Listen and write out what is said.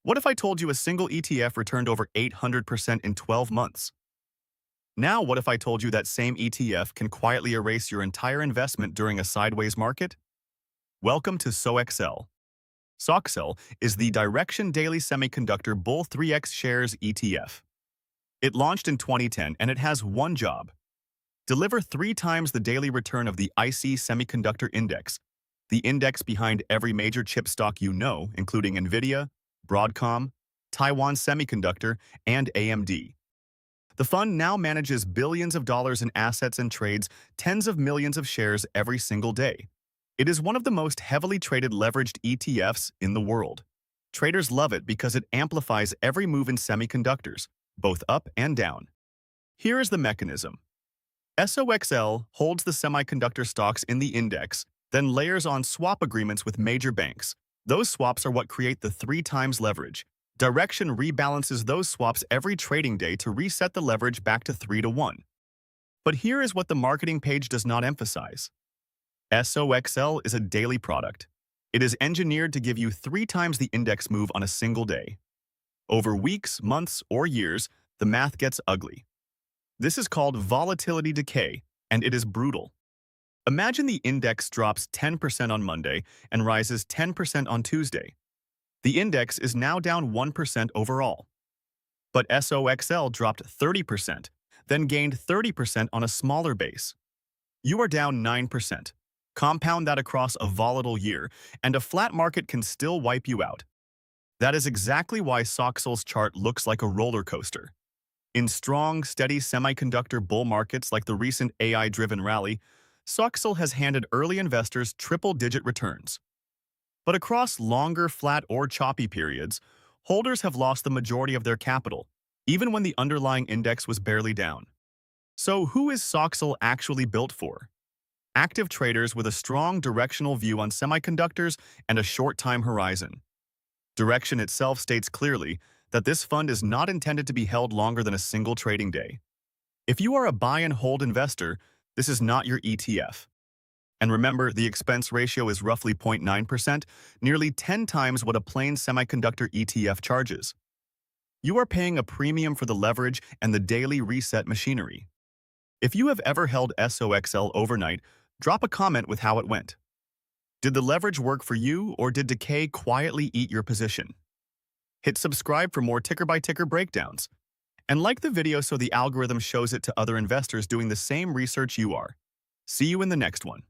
What if I told you a single ETF returned over 800% in 12 months? Now, what if I told you that same ETF can quietly erase your entire investment during a sideways market? Welcome to SOXL. SOXL is the Direxion Daily Semiconductor Bull 3X Shares ETF. It launched in 2010 and it has one job: deliver 3 times the daily return of the ICE Semiconductor Index, the index behind every major chip stock you know, including Nvidia, Broadcom, Taiwan Semiconductor, and AMD. The fund now manages billions of dollars in assets and trades tens of millions of shares every single day. It is one of the most heavily traded leveraged ETFs in the world. Traders love it because it amplifies every move in semiconductors, both up and down. Here is the mechanism. SOXL holds the semiconductor stocks in the index, then layers on swap agreements with major banks. Those swaps are what create the 3 times leverage. Direxion rebalances those swaps every trading day to reset the leverage back to 3-to-1. But here is what the marketing page does not emphasize. SOXL is a daily product. It is engineered to give you 3 times the index move on a single day. Over weeks, months, or years, the math gets ugly. This is called volatility decay, and it is brutal. Imagine the index drops 10% on Monday and rises 10% on Tuesday. The index is now down 1% overall. But SOXL dropped 30%, then gained 30% on a smaller base. You are down 9%. Compound that across a volatile year, and a flat market can still wipe you out. That is exactly why SOXL's chart looks like a roller coaster. In strong, steady semiconductor bull markets like the recent AI-driven rally, SOXL has handed early investors triple-digit returns. But across longer, flat, or choppy periods, holders have lost the majority of their capital, even when the underlying index was barely down. So who is SOXL actually built for? Active traders with a strong directional view on semiconductors and a short time horizon. Direxion itself states clearly that this fund is not intended to be held longer than a single trading day. If you are a buy and hold investor, this is not your ETF. And remember, the expense ratio is roughly 0.9%, nearly 10 times what a plain semiconductor ETF charges. You are paying a premium for the leverage and the daily reset machinery. If you have ever held SOXL overnight, drop a comment with how it went. Did the leverage work for you, or did Decay quietly eat your position? Hit subscribe for more ticker-by-ticker breakdowns. And like the video so the algorithm shows it to other investors doing the same research you are. See you in the next one.